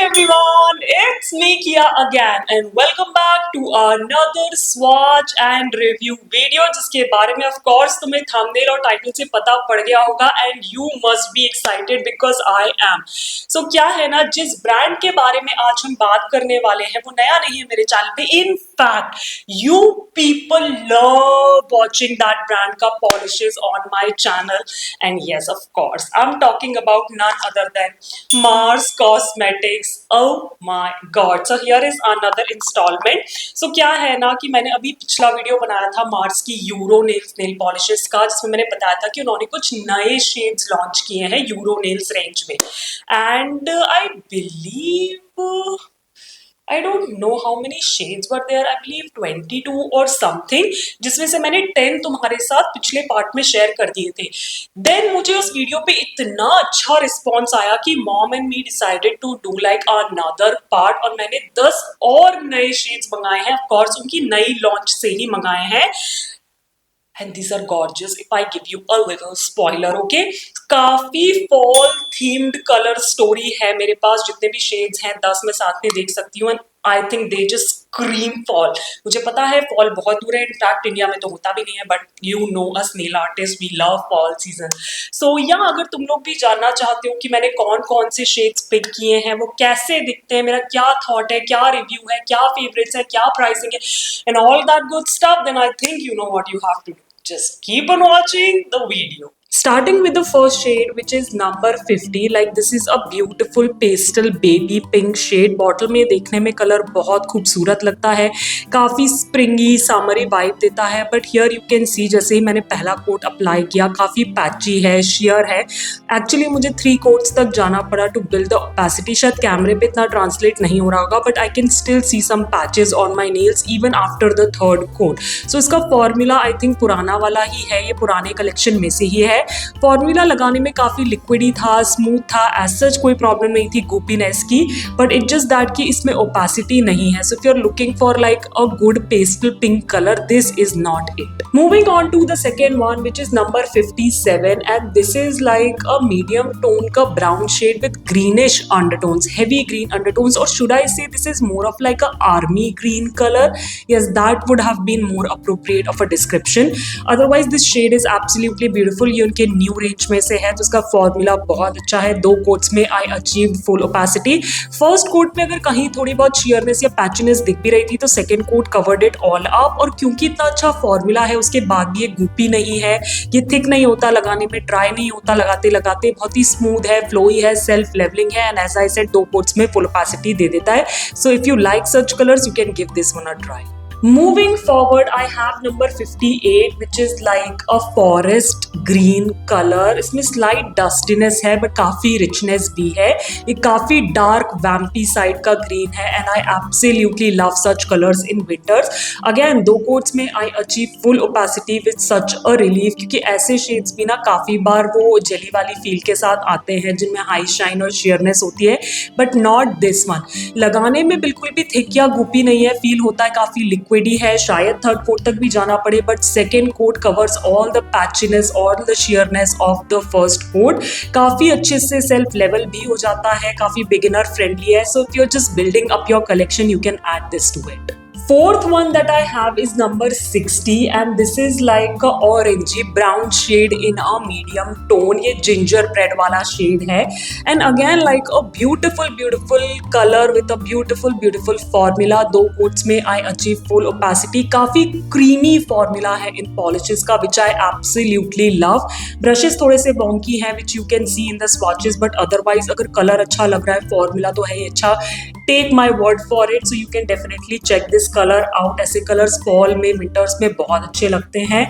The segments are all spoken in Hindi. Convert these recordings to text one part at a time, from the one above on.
everyone, it's me Kia again and welcome back to another swatch and review video जिसके बारे में of course तुम्हें thumbnail और title से पता पड़ गया होगा and you must be excited because I am. So क्या है ना, जिस ब्रांड के बारे में आज हम बात करने वाले हैं वो नया नहीं है मेरे चैनल पे. In fact, you people love watching that brand का polishes on my channel and yes of course I'm talking about none other than Mars Cosmetics. Oh my god. So here is another installment. So क्या है ना कि मैंने अभी पिछला वीडियो बनाया था मार्स की यूरो नेल्स नेल पॉलिशेस का, जिसमें मैंने बताया था कि उन्होंने कुछ नए शेड्स लॉन्च किए हैं यूरो नेल्स रेंज में. And I believe I don't know how many shades were there. I believe 22 or something, जिसमें से मैंने 10 तुम्हारे साथ पिछले पार्ट में शेयर कर दिए थे. देन मुझे उस वीडियो पे इतना अच्छा रिस्पॉन्स आया कि mom and me decided to do like another part और मैंने 10 और नए शेड्स मंगाए हैं. ऑफकोर्स उनकी नई लॉन्च से ही मंगाए हैं. And these are gorgeous. If I give you a little spoiler, okay? काफी फॉल थीम्ड कलर स्टोरी है मेरे पास. जितने भी शेड्स हैं 10 में साथ में देख सकती हूँ. I think they just scream fall. मुझे पता है फॉल बहुत दूर है, इनफैक्ट इंडिया में तो होता भी नहीं है, but you know us nail artist we love fall season. So या अगर तुम लोग भी जानना चाहते हो कि मैंने कौन कौन से शेड्स पिक किए हैं, वो कैसे दिखते हैं, मेरा क्या थॉट है, क्या रिव्यू है, क्या फेवरेट्स है, क्या प्राइसिंग है and all that good stuff, then I think you know what you have to do. Just keep on watching the video. Starting with the first shade, which is number 50. Like this is a beautiful pastel baby pink shade. Bottle में देखने में कलर बहुत खूबसूरत लगता है, काफ़ी स्प्रिंगी समरी वाइब देता है. But here you can see जैसे ही मैंने पहला कोट अप्लाई किया काफ़ी पैची है, शेयर है. एक्चुअली मुझे 3 कोट्स तक जाना पड़ा टू बिल्ड द ओपेसिटी. शायद कैमरे पे इतना ट्रांसलेट नहीं हो रहा होगा, but I can still see some patches on my nails even after the 3rd coat. So इसका फॉर्मूला आई थिंक पुराना वाला ही है, ये पुराने कलेक्शन में से ही है. फॉर्मूला लगाने में काफ़ी लिक्विडी था, स्मूथ था, एज सच कोई प्रॉब्लम नहीं थी गुपीनेस की. बट इट जस्ट दैट कि इसमें ओपेसिटी नहीं है. So if you are looking for like a good pastel pink colour, this is not it. Moving on to the second one which is number 57 and this is like a medium tone का brown shade with greenish undertones, heavy green undertones. और should I say this is more of like a army green colour. Yes, that would have been more appropriate of a description. Otherwise this shade is absolutely beautiful. ये उनके न्यू रेंज में से है तो इसका फॉर्मूला बहुत अच्छा है. 2 कोट्स में I achieve full opacity. First coat में अगर कहीं थोड़ी बहुत शेयरनेस या पैचनेस दिख भी रही थी तो second coat covered it all up. और क्योंकि इतना अच्छा फॉर्मूला है उसके बाद भी ये गुपी नहीं है, ये थिक नहीं होता लगाने में, ड्राई नहीं होता लगाते लगाते, बहुत ही स्मूथ है, फ्लोई है, सेल्फ लेवलिंग है and as I said 2 coats में फुल ओपेसिटी दे देता है. So if you like such colours you can give this one a try. Moving forward, I have number 58, which is like a forest green color. इसमें slight dustiness है but काफ़ी richness भी है. ये काफ़ी dark vampy side का green है and I absolutely love such colors in winters. Again, 2 coats में I achieve full opacity with such a relief, क्योंकि ऐसे shades भी ना काफ़ी बार वो जेली वाली फील के साथ आते हैं जिनमें हाई शाइन और शेयरनेस होती है, बट नॉट दिस वन. लगाने में बिल्कुल भी थिक या गुपी नहीं है, फील होता है काफ़ी लिक्विडी है. शायद 3rd कोट तक भी जाना पड़े, but 2nd coat covers all the patchiness और the sheerness of the 1st coat. काफ़ी अच्छे से सेल्फ लेवल भी हो जाता है, काफ़ी बिगिनर फ्रेंडली है. So if you are just building up your collection you can add this to it. Fourth one that I have is number 60 and this is like a orangey brown shade in a medium tone. ये gingerbread वाला shade है and again like a beautiful color with a beautiful formula. 2 coats में I achieve full opacity. काफ़ी creamy formula है इन polishes का which I absolutely love. Brushes थोड़े से wonky हैं which you can see in the swatches, but otherwise अगर color अच्छा लग रहा है, formula तो है ही अच्छा, take my word for it. So you can definitely check this color out. ऐसे colors fall में, winters में बहुत अच्छे लगते हैं.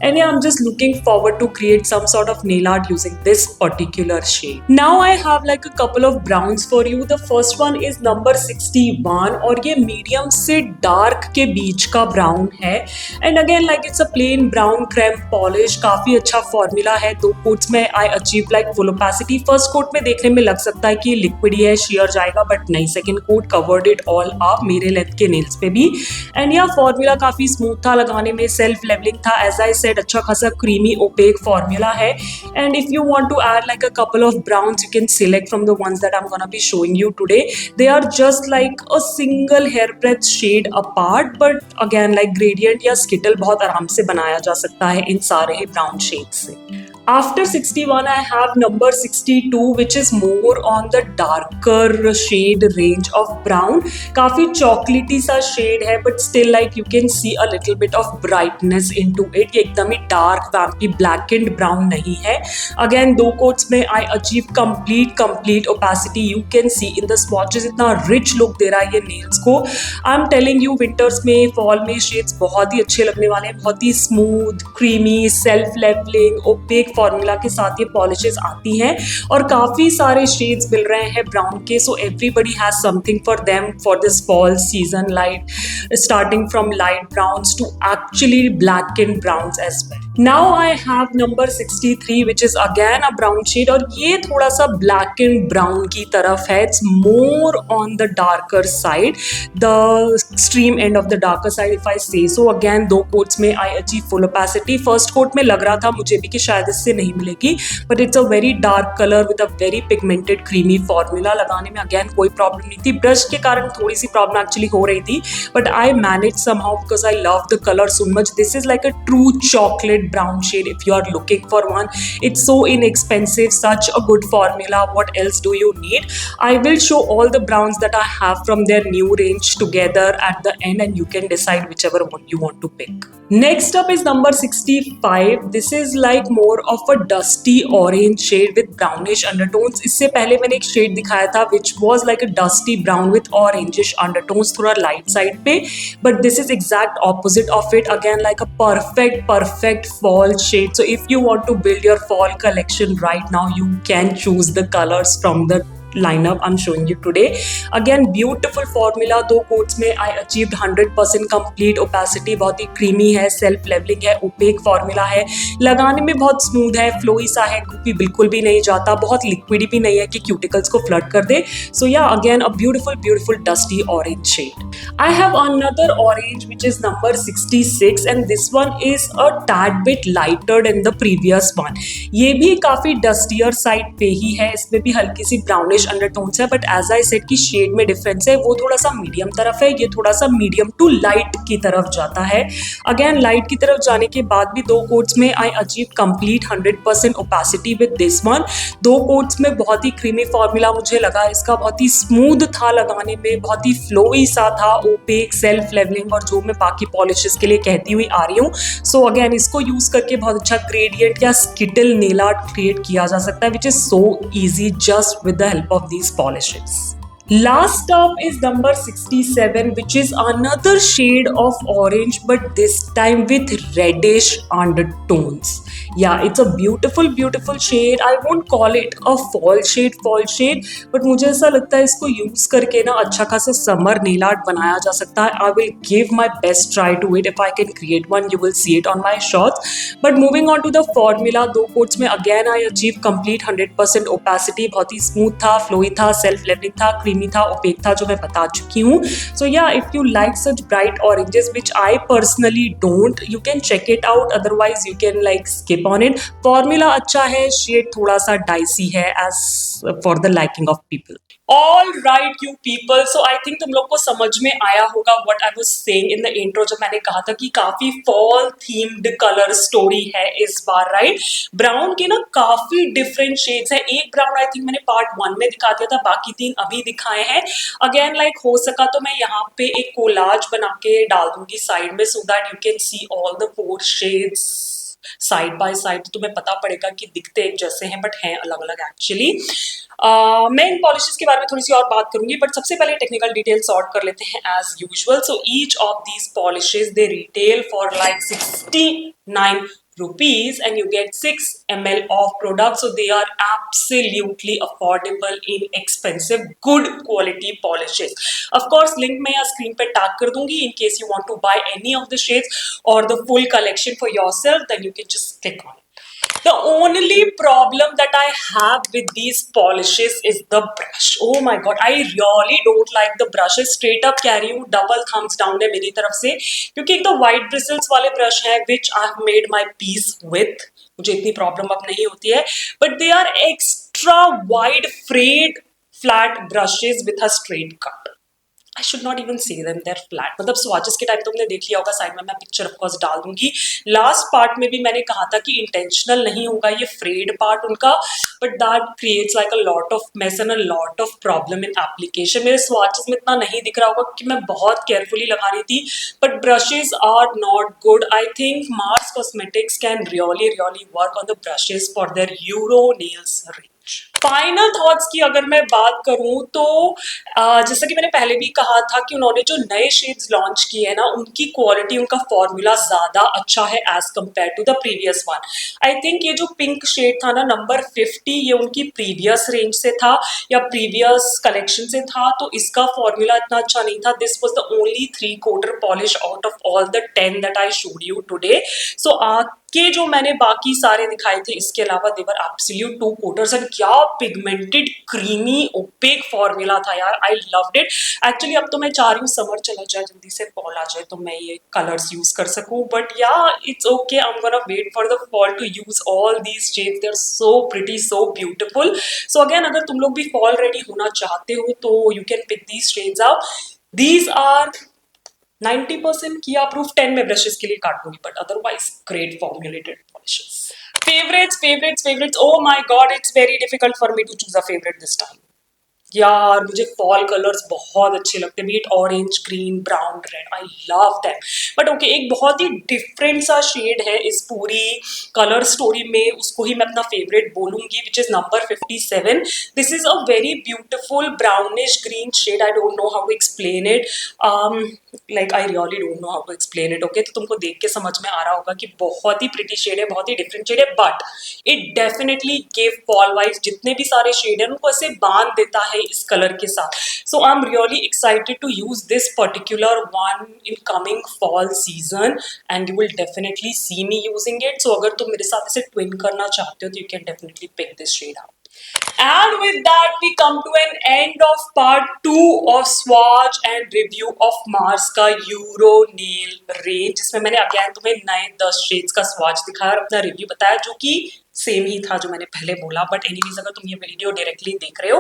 And yeah, I'm just looking forward to create some sort of nail art using this particular shade. Now I have like a couple of browns for you. The first one is number 61 और ये medium से dark के बीच का brown है. And again like it's a plain brown creme polish. काफ़ी अच्छा formula है. 2 coats में I achieve like full opacity. First coat में देखने में लग सकता है कि liquid है, sheer जाएगा, but नहीं. Second coat covered it all up मेरे लेंथ के नेल्स पे भी। एंड या फॉर्मूला काफ़ी स्मूथ था लगाने में, सेल्फ लेवलिंग था, एज आई सेड अच्छा खासा क्रीमी ओपेक फॉर्मूला है। And if you want to add like a couple of browns, you can select from the ones that I'm gonna be showing you today. They are just like a single hair breadth shade apart, but again like gradient या skittle बहुत आराम से बनाया जा सकता है इन सारे ब्राउन शेड्स से। After 61, I have number 62, which is more on the darker shade range of brown. काफी चॉकलेटी सा शेड है, but still like you can see a little bit of brightness into it. ये एकदम ही dark vampy blackened brown नहीं है। Again दो coats में I achieve complete opacity. You can see in the swatches इतना rich look दे रहा है ये nails को। I'm telling you winters में fall में shades बहुत ही अच्छे लगने वाले हैं, बहुत ही smooth, creamy, self leveling, opaque formula के साथ ये पॉलिशेस आती हैं और काफी सारे शेड्स मिल रहे हैं ब्राउन के। So everybody has something for them for this fall season, light starting from light browns to actually black and browns as well. Now I have number 63 which is again a brown shade और ये थोड़ा सा ब्लैक एंड ब्राउन की तरफ है। It's more on the darker side, the extreme end of the darker side if I say so. Again दो कोट्स में I achieve full opacity. First coat में लग रहा था मुझे भी कि शायद इससे नहीं मिलेगी, but it's a very dark colour with a very pigmented creamy formula. लगाने में अगेन कोई प्रॉब्लम नहीं थी, ब्रश के कारण थोड़ी सी प्रॉब्लम एक्चुअली हो रही थी, but I manage somehow because I love the colour so much. This is like a true chocolate brown shade if you are looking for one. It's so inexpensive, such a good formula. What else do you need? I will show all the browns that I have from their new range together at the end and you can decide whichever one you want to pick. Next up is number 65. This is like more of a dusty orange shade with brownish undertones. इससे पहले मैंने एक shade दिखाया था which was like a dusty brown with orangish undertones, थोड़ा light side पे, but this is exact opposite of it. Again like a perfect fall shade. So if you want to build your fall collection right now, you can choose the colors from the lineup I'm showing you today. Again beautiful formula, दो कोट्स में I achieved 100% complete opacity, बहुत ही creamy है, self leveling है, opaque formula है, लगाने में बहुत smooth है, flowy सा है, गुप्पी बिल्कुल भी नहीं जाता, बहुत liquidy भी नहीं है कि cuticles को flood कर दे। So yeah, again a beautiful dusty orange shade. I have another orange which is number 66 and this one is a tad bit lighter than the previous one. ये भी काफी dustier side पे ही है, इसमें भी हल्की सी brownish अंडरटोन्स है, बट एज आई सेड की शेड में डिफरेंस है, वो थोड़ा सा मीडियम तरफ है, ये थोड़ा सा मीडियम टू लाइट की तरफ जाता है। अगेन लाइट की तरफ जाने के बाद भी दो कोट्स में I achieve complete 100% opacity with this one. दो कोट्स में बहुत ही क्रीमी फॉर्मूला मुझे लगा, इसका बहुत ही स्मूथ था लगाने में, बहुत ही फ्लोई सा था, ओपेक, सेल्फ लेवलिंग और जो मैं बाकी पॉलिशेस के लिए कहती हुई आ रही हूँ। सो अगेन इसको यूज करके बहुत अच्छा ग्रेडियंट या स्किटल नेल आर्ट क्रिएट किया जा सकता है, which is so easy just with the help of these polishes. Last up is number 67 which is another shade of orange but this time with reddish undertones. Yeah, it's a beautiful shade. I won't call it a fall shade but मुझे ऐसा लगता है इसको यूज करके ना अच्छा खासा समर नेल आर्ट बनाया जा सकता है। I will give my best try to it. If I can create one, you will see it on my shots. But moving on to the formula, दो कोट्स में again I achieve complete 100% opacity. बहुत ही smooth था, flowy था, self leveling था, creamy था, opaque था, जो मैं बता चुकी हूँ। So yeah, if you like such bright oranges which I personally don't, you can check it out. Otherwise you can like skip on it. Formula अच्छा है, शेड थोड़ा सा डाइसी है as for the liking of people. All right, you people. So I think तुम लोग को समझ में आया होगा what I was saying in the intro, जब मैंने कहा था कि काफी fall themed color story है इस बार, right? ब्राउन के ना काफी डिफरेंट शेड्स है। एक ब्राउन आई थिंक मैंने पार्ट 1 में दिखा दिया था, बाकी 3 अभी दिखाए हैं। अगेन लाइक हो सका तो मैं यहाँ पे एक कोलाज बना के डाल दूंगी साइड में, so that you can see all the 4 shades side by side, तो तुम्हें पता पड़ेगा कि दिखते एक जैसे हैं बट हैं अलग अलग एक्चुअली। मैं इन पॉलिशेस के बारे में थोड़ी सी और बात करूंगी, बट सबसे पहले टेक्निकल डिटेल सॉर्ट कर लेते हैं as usual. So each of these polishes they retail for like 69 rupees and you get 6 ml of product, so they are absolutely affordable, inexpensive, good quality polishes. Of course link मैं यहाँ screen पे tag कर दूंगी in case you want to buy any of the shades or the full collection for yourself, then you can just click on it. The only problem that I have with these polishes is the brush. Oh my god, I really don't like the brushes. Straight up कह रही हूँ, double thumbs down है मेरी तरफ से, क्योंकि एक तो white bristles वाले brush हैं which I have made my peace with. मुझे इतनी प्रॉब्लम अब नहीं होती है, but they are extra wide frayed flat brushes with a straight cut. I should not even say them, they're flat. मतलब swatches के टाइम तो तुमने देख लिया होगा, साइड में मैं पिक्चर ऑफ कोर्स डाल दूंगी. लास्ट पार्ट में भी मैंने कहा था कि इंटेंशनल नहीं होगा ये फ्रेड पार्ट उनका, but that creates like a lot of mess and a lot of problem in application. मेरे swatches में इतना नहीं दिख रहा होगा क्योंकि मैं बहुत केयरफुली लगा रही थी, but brushes are not good. I think Mars cosmetics can really work on the brushes for their euro nails range. Final thoughts की अगर मैं बात करूं तो जैसा कि मैंने पहले भी कहा था कि उन्होंने जो नए शेड्स लॉन्च किए हैं ना, उनकी क्वालिटी, उनका फॉर्मूला ज्यादा अच्छा है as compare to the previous one. I think ये जो पिंक शेड था ना, नंबर 50, ये उनकी प्रीवियस रेंज से था या प्रीवियस कलेक्शन से था, तो इसका फॉर्मूला इतना अच्छा नहीं था. This was the only 3/4 polish out of all the 10 that I showed you today. So के जो मैंने बाकी सारे दिखाए थे इसके अलावा देवर एब्सोल्यूट 2/4. एंड क्या पिगमेंटेड क्रीमी ओपेक फॉर्मूला था यार, आई लव्ड इट. एक्चुअली अब तो मैं चाह रही हूँ समर चला जाए, जल्दी से फॉल आ जाए तो मैं ये कलर्स यूज कर सकूँ, बट या it's okay, I am gonna wait for the fall to use all these shades. They are so pretty, so beautiful. So again, अगर तुम लोग भी फॉल रेडी होना चाहते हो तो you can pick these shades out. These are 90% किया अप्रूव, 10 में ब्रशेस के लिए काट दूंगी, but otherwise great formulated polishes. Favorites. Oh my god, it's very difficult for me to choose a favorite this time. यार मुझे फॉल कलर्स बहुत अच्छे लगते हैं, beet orange, green, brown, red, I love them. But okay, एक बहुत ही डिफरेंट सा शेड है इस पूरी कलर स्टोरी में, उसको ही मैं अपना फेवरेट बोलूंगी, which is number 57. This is a very beautiful brownish green shade. I don't know how to explain it, like I really don't know how to explain it. Okay, तो तुमको देख के समझ में आ रहा होगा कि बहुत ही प्रिटी शेड है, बहुत ही डिफरेंट शेड है, but it definitely give fall wise जितने भी सारे शेड है उनको ऐसे बांध देता है इस कलर के साथ. So I am really excited to use this particular one in coming fall season and you will definitely see me using it. So अगर तुम मेरे साथ इसे ट्विन करना चाहते हो तो you can definitely pick this shade out. And with that, we come to an end of part 2 of swatch and review of Mars का Euro Nail Range, जिसमें मैंने अगेन तुम्हें नए 10 शेड्स का swatch दिखाया और अपना रिव्यू बताया, जो कि सेम ही था जो मैंने पहले बोला. बट एनीवेज, अगर तुम ये वीडियो डायरेक्टली देख रहे हो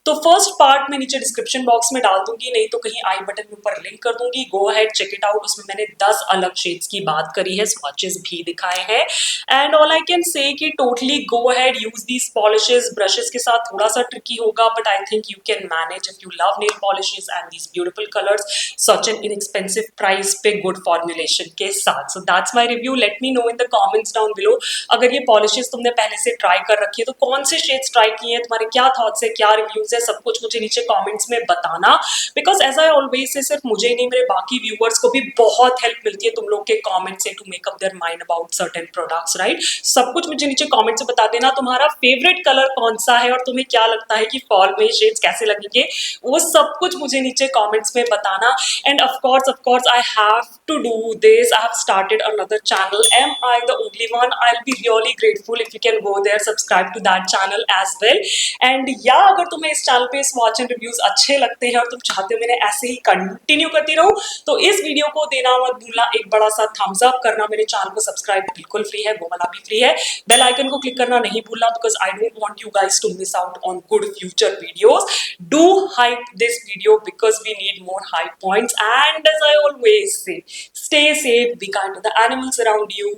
तो फर्स्ट पार्ट में नीचे डिस्क्रिप्शन बॉक्स में डाल दूंगी, नहीं तो कहीं आई बटन में ऊपर लिंक कर दूंगी. Go ahead, check it out. उसमें मैंने 10 अलग शेड्स की बात करी है, स्वॉचेस भी दिखाए हैं. And all I can say कि totally go ahead, use these polishes. Brushes के साथ थोड़ा सा ट्रिकी होगा, but I think you can manage if you love nail polishes and these beautiful colours such an inexpensive price पे गुड फॉर्मुलेशन के साथ. So that's my review. Let me know in the comments down below, अगर ये पॉलिशेस तुमने पहले से ट्राई कर रखी है तो कौन से शेड्स ट्राई किए हैं, तुम्हारे क्या थॉट्स है, क्या रिव्यूज है, सब कुछ मुझे नीचे कमेंट्स में बताना. बिकॉज एज आई ऑलवेज से, सिर्फ मुझे ही नहीं, मेरे बाकी व्यूअर्स को भी बहुत हेल्प मिलती है तुम लोग के कमेंट से to make up their mind about certain products, right. सब कुछ मुझे नीचे कमेंट से बता देना, तुम्हारा फेवरेट कलर कौन सा है और तुम्हें क्या लगता है कि फॉल में शेड्स कैसे लगेंगे, वो सब कुछ मुझे नीचे कमेंट्स में बताना. And of course I have to do this. I have started another channel. Am I the only one? I will be really grateful if you can go there, subscribe to that channel as well. And या अगर तुम्हें इस चैनल पे स्वॉच एंड रिव्यूज अच्छे लगते हैं और तुम चाहते हो मैंने ऐसे ही कंटिन्यू करती रहूं, तो इस वीडियो को देना मत भूलना एक बड़ा सा थम्स अप करना. मेरे चैनल को सब्सक्राइब बिल्कुल फ्री है, वो वाला भी फ्री है. बेल आइकन को क्लिक करना नहीं भूलना, because I don't want you guys to miss out on good future videos. Do hype this video because we need more hype points. And as I always say, stay safe, be kind to the animals around you,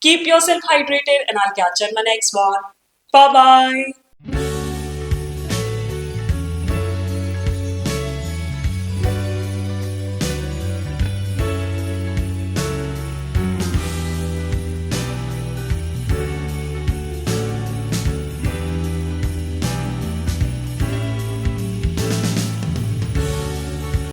keep yourself hydrated, and I'll catch you in my next one. Bye bye.